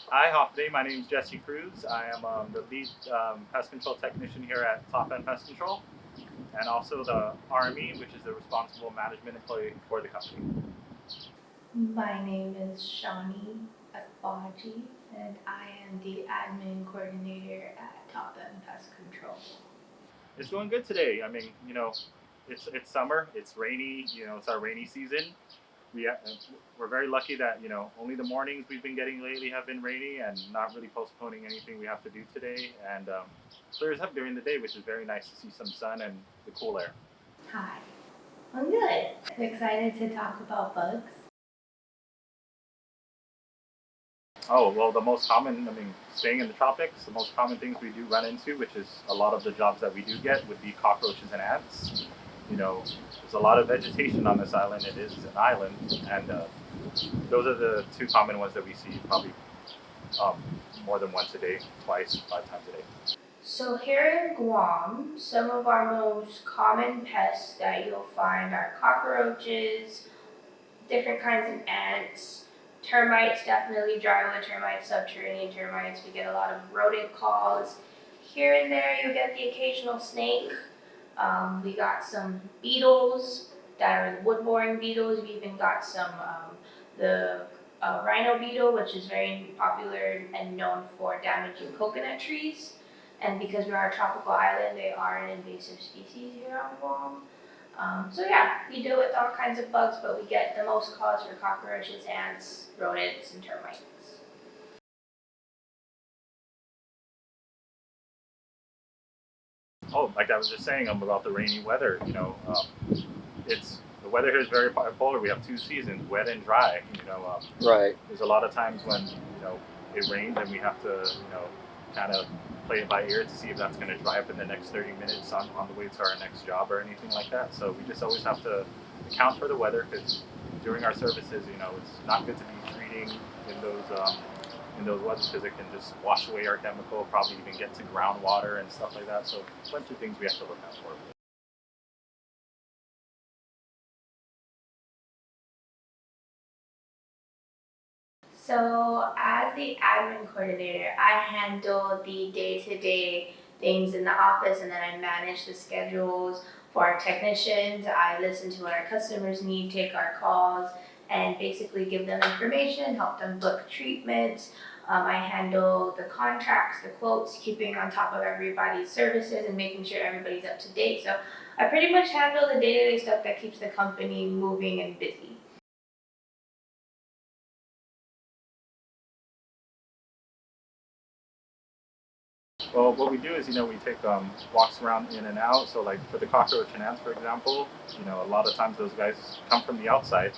Hi, Hofday. My name is Jesse Cruz. I am the lead pest control technician here at Top End Pest Control, and also the RME, which is the responsible management employee for the company. My name is Shani Akbaji, and I am the admin coordinator at Top End Pest Control. It's going good today. I mean, it's summer. It's rainy. It's our rainy season. We we're very lucky that only the mornings we've been getting lately have been rainy and not really postponing anything we have to do today. And clears up during the day, which is very nice to see some sun and the cool air. Hi, I'm good. I'm excited to talk about bugs. Oh, well, the most common, staying in the tropics, the most common things we do run into, which is a lot of the jobs that we do get, would be cockroaches and ants. There's a lot of vegetation on this island. It is an island, and those are the two common ones that we see probably um, more than once a day, twice, 5 times a day. So, here in Guam, some of our most common pests that you'll find are cockroaches, different kinds of ants, termites, definitely drywood termites, subterranean termites. We get a lot of rodent calls. Here and there, you get the occasional snake. We got some beetles that are wood boring beetles. We even got some the rhino beetle, which is very popular and known for damaging coconut trees. And because we're a tropical island, they are an invasive species here on Guam. So yeah, we deal with all kinds of bugs, but we get the most calls for cockroaches, ants, rodents, and termites. Oh, like I was just saying about the rainy weather. It's the weather here is very bipolar. We have two seasons, wet and dry. Right. There's a lot of times when it rains and we have to kind of play it by ear to see if that's going to dry up in the next 30 minutes on the way to our next job or anything like that. So we just always have to account for the weather because during our services, it's not good to be treating in those weathers because it can just wash away our chemical, probably even get to groundwater and stuff like that. So a bunch of things we have to look out for. So, as the admin coordinator, I handle the day to day things in the office and then I manage the schedules for our technicians. I listen to what our customers need, take our calls, and basically give them information, help them book treatments. I handle the contracts, the quotes, keeping on top of everybody's services and making sure everybody's up to date. So, I pretty much handle the day to day stuff that keeps the company moving and busy. Well, what we do is, we take walks around in and out. So, like for the cockroach and ants, for example, a lot of times those guys come from the outside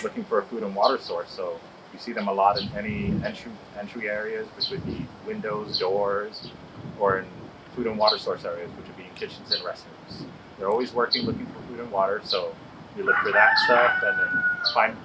looking for a food and water source. So you see them a lot in any entry areas, which would be windows, doors, or in food and water source areas, which would be in kitchens and restrooms. They're always working, looking for food and water. So we look for that stuff, and then find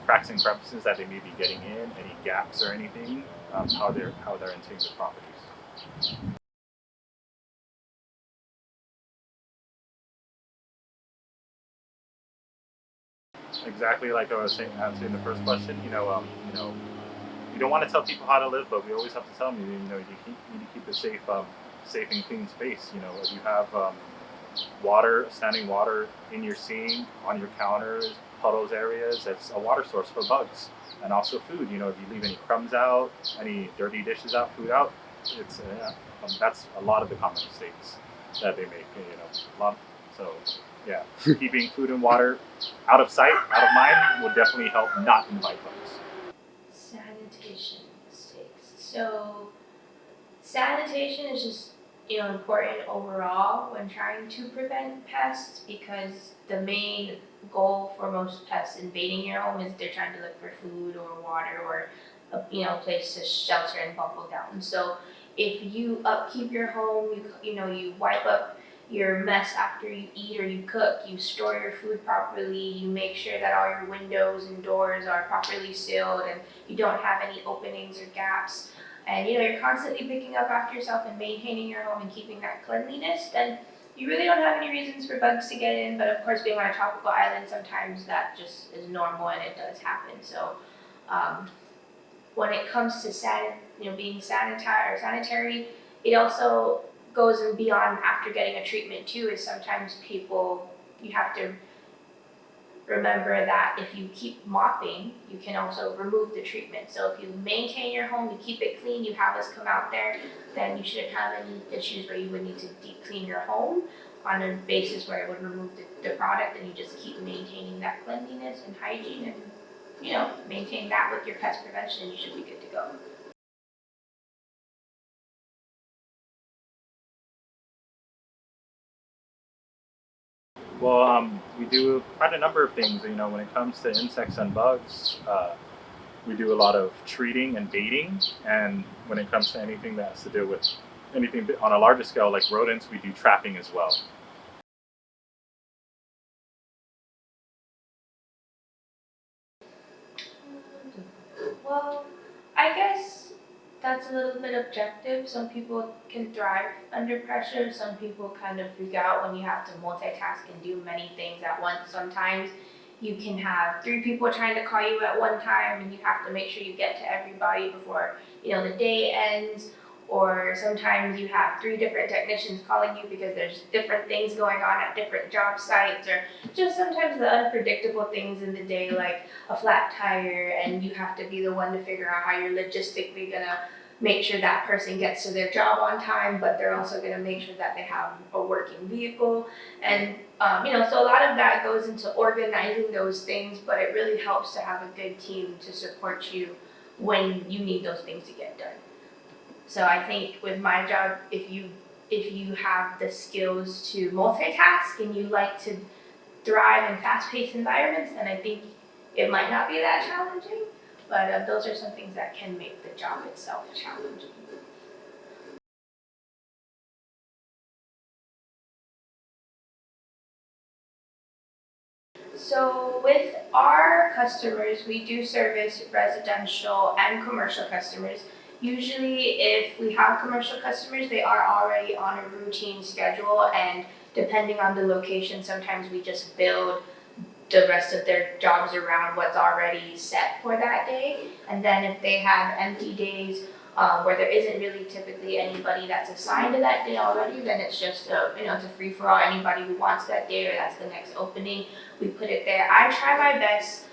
cracks and crevices that they may be getting in, any gaps or anything, how they're entering the properties. Exactly like I was saying, answering the first question. You don't want to tell people how to live, but we always have to tell them. You need to keep a safe and clean space. If you have standing water in your sink, on your counters, puddles areas, that's a water source for bugs, and also food. If you leave any crumbs out, any dirty dishes out, food out, that's a lot of the common mistakes that they make. A lot. So yeah, keeping food and water out of sight, out of mind, will definitely help not invite bugs. Sanitation mistakes. So, sanitation is just important overall when trying to prevent pests because the main goal for most pests invading your home is they're trying to look for food or water or a place to shelter and buckle down. So if you upkeep your home, you wipe up your mess after you eat or you cook, you store your food properly, you make sure that all your windows and doors are properly sealed and you don't have any openings or gaps, and you're constantly picking up after yourself and maintaining your home and keeping that cleanliness, then you really don't have any reasons for bugs to get in. But of course, being on a tropical island, sometimes that just is normal and it does happen. So, um, when it comes to being sanitary, it also goes and beyond after getting a treatment too. Is sometimes you have to remember that if you keep mopping, you can also remove the treatment. So if you maintain your home, you keep it clean, you have us come out there, then you shouldn't have any issues where you would need to deep clean your home on a basis where it would remove the product, and you just keep maintaining that cleanliness and hygiene and maintain that with your pest prevention, and you should be good to go. Well, we do quite a number of things. When it comes to insects and bugs, we do a lot of treating and baiting. And when it comes to anything that has to do with anything on a larger scale, like rodents, we do trapping as well. Well, I guess that's a little bit objective. Some people can thrive under pressure. Some people kind of freak out when you have to multitask and do many things at once. Sometimes you can have three people trying to call you at one time, and you have to make sure you get to everybody before the day ends. Or sometimes you have three different technicians calling you because there's different things going on at different job sites, or just sometimes the unpredictable things in the day, like a flat tire, and you have to be the one to figure out how you're logistically gonna make sure that person gets to their job on time, but they're also gonna make sure that they have a working vehicle. And so a lot of that goes into organizing those things, but it really helps to have a good team to support you when you need those things to get done. So I think with my job, if you have the skills to multitask and you like to thrive in fast-paced environments, then I think it might not be that challenging. But those are some things that can make the job itself challenging. So with our customers, we do service residential and commercial customers. Usually if we have commercial customers, they are already on a routine schedule, and depending on the location, sometimes we just build the rest of their jobs around what's already set for that day. And then if they have empty days where there isn't really typically anybody that's assigned to that day already, then it's just it's a free for all. Anybody who wants that day or that's the next opening, we put it there. I try my best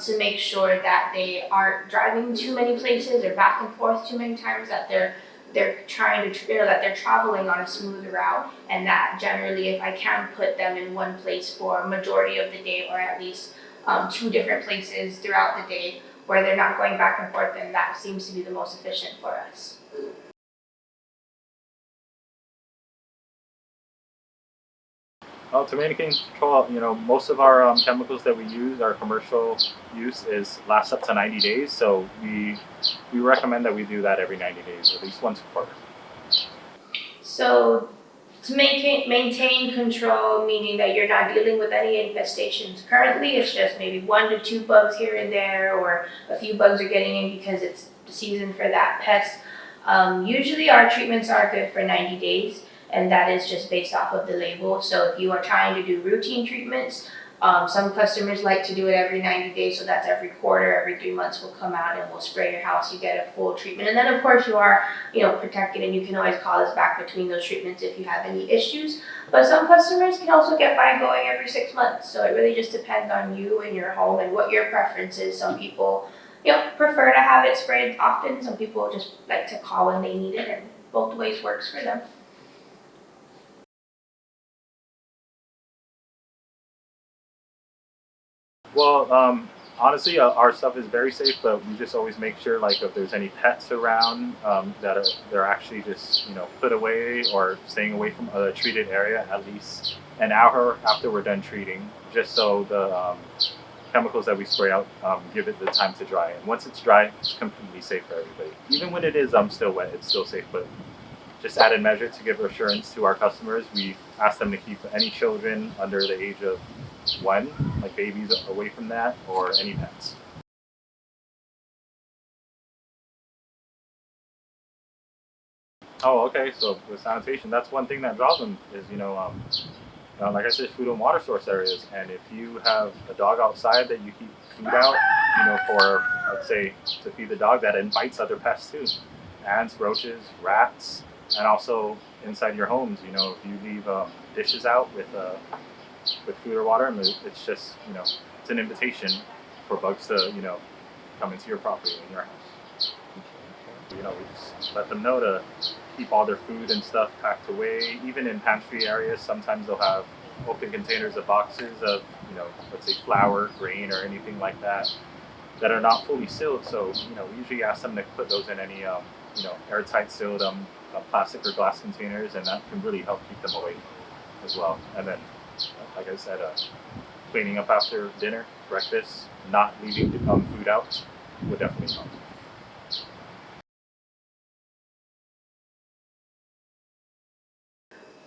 to make sure that they aren't driving too many places or back and forth too many times, that they're trying to that they're traveling on a smooth route, and that generally if I can put them in one place for a majority of the day, or at least two different places throughout the day where they're not going back and forth, then that seems to be the most efficient for us. Well, to maintain control, most of our chemicals that we use, our commercial use, is lasts up to 90 days. So we recommend that we do that every 90 days, or at least once a quarter. So to maintain control, meaning that you're not dealing with any infestations currently, it's just maybe 1 to 2 bugs here and there, or a few bugs are getting in because it's the season for that pest. Usually our treatments are good for 90 days, and that is just based off of the label. So if you are trying to do routine treatments, some customers like to do it every 90 days, so that's every quarter, every 3 months we'll come out and we'll spray your house, you get a full treatment. And then of course you are, protected, and you can always call us back between those treatments if you have any issues. But some customers can also get by going every 6 months. So it really just depends on you and your home and what your preference is. Some people, prefer to have it sprayed often. Some people just like to call when they need it, and both ways works for them. Well, honestly, our stuff is very safe, but we just always make sure, like, if there's any pets around, that they're actually just put away or staying away from a treated area at least an hour after we're done treating, just so the chemicals that we spray out give it the time to dry. And once it's dry, it's completely safe for everybody. Even when it is still wet, it's still safe. But just added measure to give assurance to our customers, we ask them to keep any children under the age of 1, like babies, away from that, or any pets. Oh, okay. So with sanitation, that's one thing that draws them is like I said, food and water source areas. And if you have a dog outside that you keep food out, for, let's say, to feed the dog, that invites other pests too, ants, roaches, rats, and also inside your homes. If you leave dishes out with food or water, and it's just it's an invitation for bugs to come into your property in your house. We just let them know to keep all their food and stuff packed away. Even in pantry areas, sometimes they'll have open containers of boxes of, let's say flour, grain, or anything like that are not fully sealed. So, we usually ask them to put those in any, airtight sealed plastic or glass containers, and that can really help keep them away as well. And then, like I said, cleaning up after dinner, breakfast, not leaving food out would definitely help.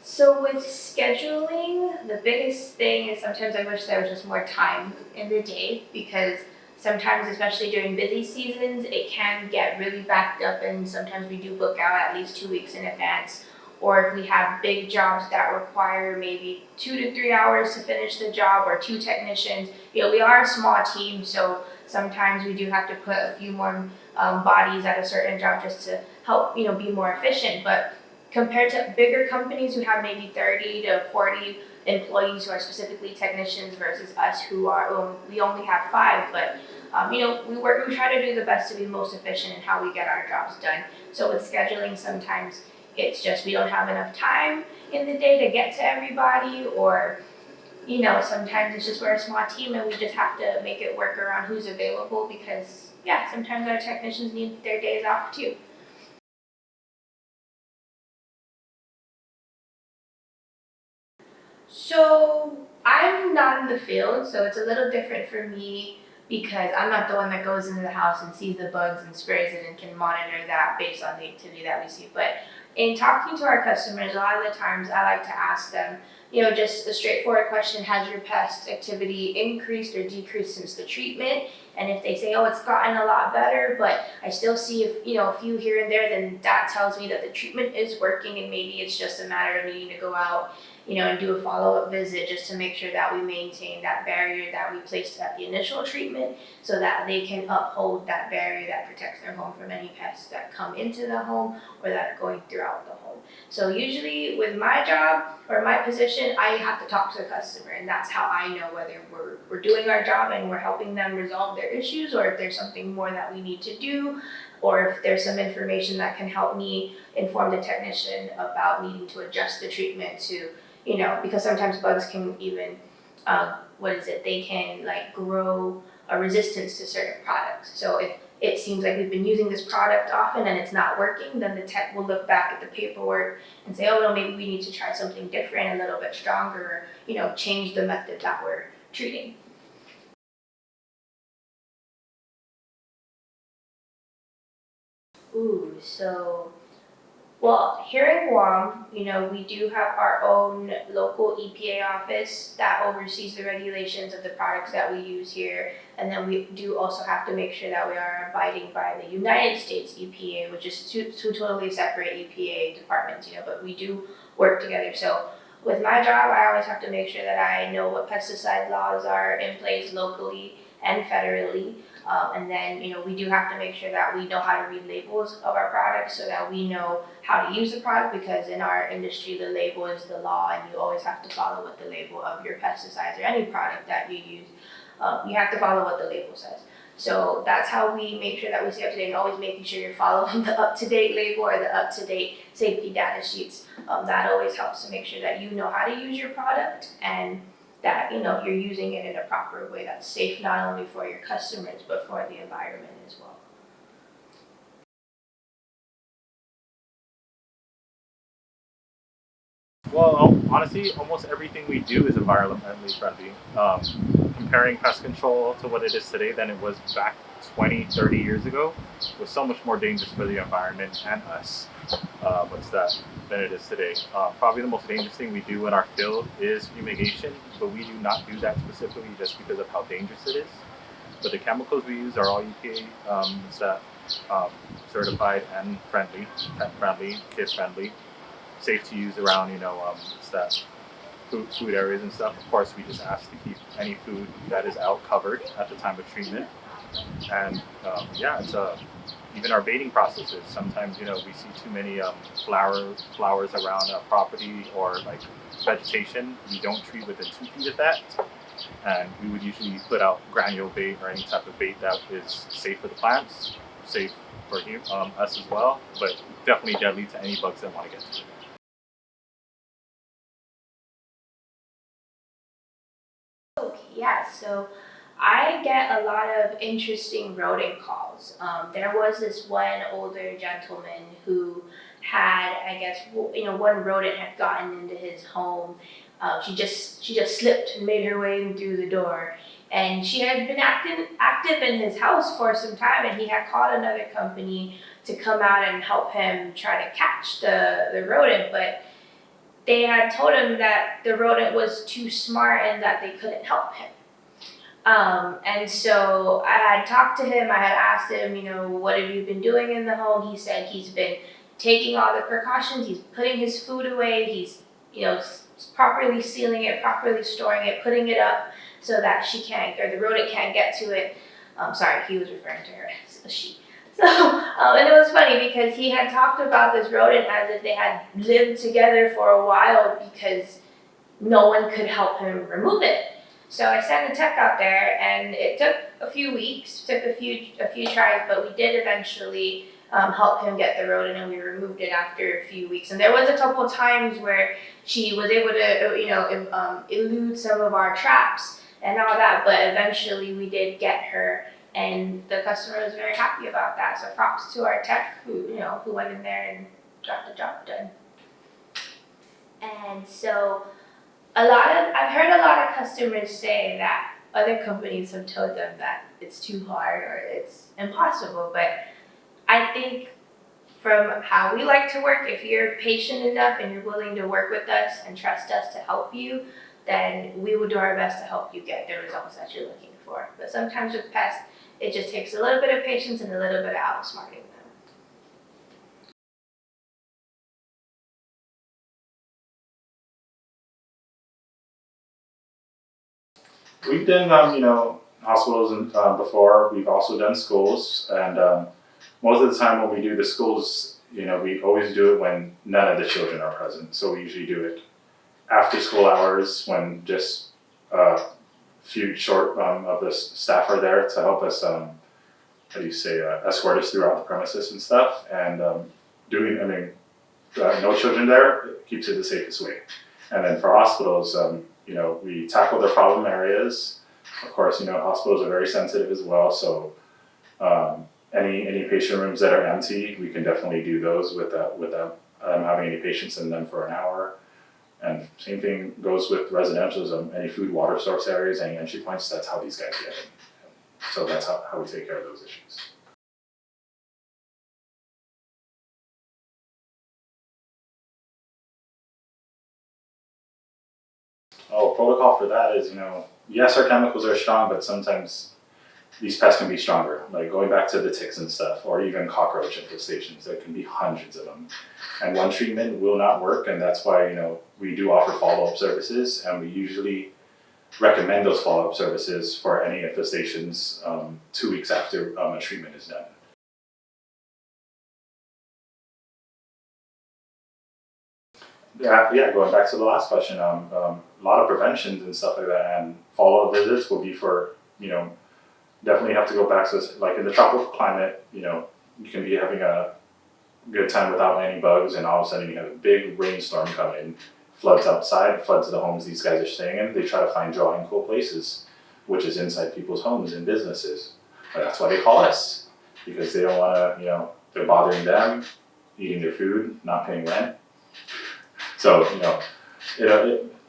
So with scheduling, the biggest thing is sometimes I wish there was just more time in the day because sometimes, especially during busy seasons, it can get really backed up and sometimes we do book out at least 2 weeks in advance. Or if we have big jobs that require maybe 2 to 3 hours to finish the job or two technicians, we are a small team, so sometimes we do have to put a few more bodies at a certain job just to help, be more efficient. But compared to bigger companies who have maybe 30 to 40 employees who are specifically technicians versus us who are, we only have 5, but we try to do the best to be most efficient in how we get our jobs done. So with scheduling, sometimes it's just we don't have enough time in the day to get to everybody, or sometimes it's just we're a small team and we just have to make it work around who's available because sometimes our technicians need their days off too. So I'm not in the field, so it's a little different for me because I'm not the one that goes into the house and sees the bugs and sprays it and can monitor that based on the activity that we see. But in talking to our customers, a lot of the times I like to ask them, just a straightforward question: has your pest activity increased or decreased since the treatment? And if they say, oh, it's gotten a lot better, but I still see a few here and there, then that tells me that the treatment is working and maybe it's just a matter of needing to go out and do a follow-up visit just to make sure that we maintain that barrier that we placed at the initial treatment so that they can uphold that barrier that protects their home from any pests that come into the home or that are going throughout the home. So usually with my job or my position, I have to talk to the customer, and that's how I know whether we're doing our job and we're helping them resolve their issues, or if there's something more that we need to do, or if there's some information that can help me inform the technician about needing to adjust the treatment to, because sometimes bugs can even, they can like grow a resistance to certain products. So if it seems like we've been using this product often and it's not working, then the tech will look back at the paperwork and say, oh, well, maybe we need to try something different, a little bit stronger, change the method that we're treating. Ooh, so well, here in Guam, we do have our own local EPA office that oversees the regulations of the products that we use here. And then we do also have to make sure that we are abiding by the United States EPA, which is two totally separate EPA departments, but we do work together. So with my job, I always have to make sure that I know what pesticide laws are in place locally and federally. And then, we do have to make sure that we know how to read labels of our products so that we know how to use the product, because in our industry, the label is the law and you always have to follow what the label of your pesticides or any product that you use, you have to follow what the label says. So that's how we make sure that we stay up to date, and always making sure you're following the up-to-date label or the up-to-date safety data sheets. That always helps to make sure that you know how to use your product and that you're using it in a proper way that's safe not only for your customers but for the environment as well. Well, honestly, almost everything we do is environmentally friendly. Comparing pest control to what it is today than it was back 20, 30 years ago was so much more dangerous for the environment and us. Than it is today. Probably the most dangerous thing we do in our field is fumigation, but we do not do that specifically just because of how dangerous it is. But the chemicals we use are all EPA certified and friendly, pet friendly, kid friendly, safe to use around, food areas and stuff. Of course, we just ask to keep any food that is out covered at the time of treatment. And yeah, it's even our baiting processes. Sometimes we see too many flowers around a property or like vegetation. We don't treat within 2 feet of that, and we would usually put out granule bait or any type of bait that is safe for the plants, safe for us as well, but definitely deadly to any bugs that want to get to it. Okay, yeah, so I get a lot of interesting rodent calls. There was this one older gentleman who had, I guess, one rodent had gotten into his home. She just slipped and made her way in through the door, and she had been active in his house for some time, and he had called another company to come out and help him try to catch the rodent, but they had told him that the rodent was too smart and that they couldn't help him. And so I had talked to him, I had asked him, what have you been doing in the home? He said he's been taking all the precautions, he's putting his food away, he's, properly sealing it, properly storing it, putting it up so that the rodent can't get to it. Sorry, he was referring to her as a she. So, and it was funny because he had talked about this rodent as if they had lived together for a while because no one could help him remove it. So I sent a tech out there, and it took a few weeks, took a few tries, but we did eventually help him get the rodent, and we removed it after a few weeks. And there was a couple of times where she was able to, elude some of our traps and all that, but eventually we did get her, and the customer was very happy about that. So props to our tech who went in there and got the job done. And so I've heard a lot of customers say that other companies have told them that it's too hard or it's impossible, but I think from how we like to work, if you're patient enough and you're willing to work with us and trust us to help you, then we will do our best to help you get the results that you're looking for. But sometimes with pests, it just takes a little bit of patience and a little bit of outsmarting them. We've done, hospitals before. We've also done schools, and most of the time when we do the schools, we always do it when none of the children are present. So we usually do it after school hours when just a few short of the staff are there to help us, escort us throughout the premises and stuff. And no children there keeps it the safest way. And then for hospitals, we tackle the problem areas. Of course, hospitals are very sensitive as well. So any patient rooms that are empty, we can definitely do those without having any patients in them for an hour. And same thing goes with residentials. Any food, water source areas, any entry points. That's how these guys get in. So that's how we take care of those issues. Oh, protocol for that is, yes, our chemicals are strong, but sometimes these pests can be stronger. Like going back to the ticks and stuff, or even cockroach infestations, there can be hundreds of them. And one treatment will not work, and that's why, we do offer follow-up services, and we usually recommend those follow-up services for any infestations 2 weeks after a treatment is done. Yeah, going back to the last question, a lot of preventions and stuff like that, and follow-up visits will be for, definitely have to go back to this, like in the tropical climate, you can be having a good time without any bugs, and all of a sudden you have a big rainstorm come in, floods outside, floods the homes these guys are staying in. They try to find dry and cool places, which is inside people's homes and businesses. But that's why they call us, because they don't want to, they're bothering them, eating their food, not paying rent. So,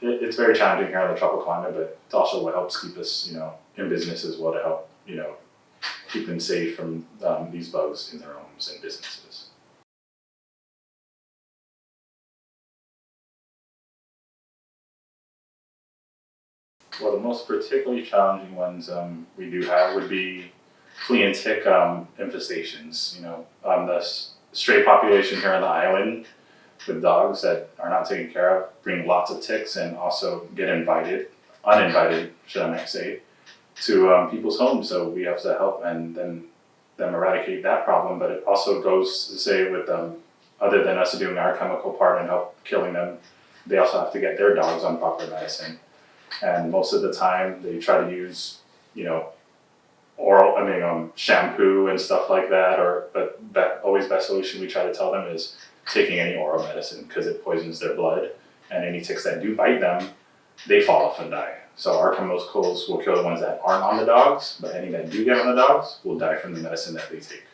it's very challenging here in the tropical climate, but it's also what helps keep us, in business as well, to help, keep them safe from these bugs in their homes and businesses. Well, the most particularly challenging ones we do have would be flea and tick infestations. The stray population here on the island, with dogs that are not taken care of bring lots of ticks and also get uninvited, should I might say, to people's homes. So we have to help and then them eradicate that problem. But it also goes to say with other than us doing our chemical part and help killing them, they also have to get their dogs on proper medicine. And most of the time they try to use, shampoo and stuff like that. But that always best solution we try to tell them is taking any oral medicine because it poisons their blood. And any ticks that do bite them, they fall off and die. So our chemicals will kill the ones that aren't on the dogs, but any that do get on the dogs will die from the medicine that they take.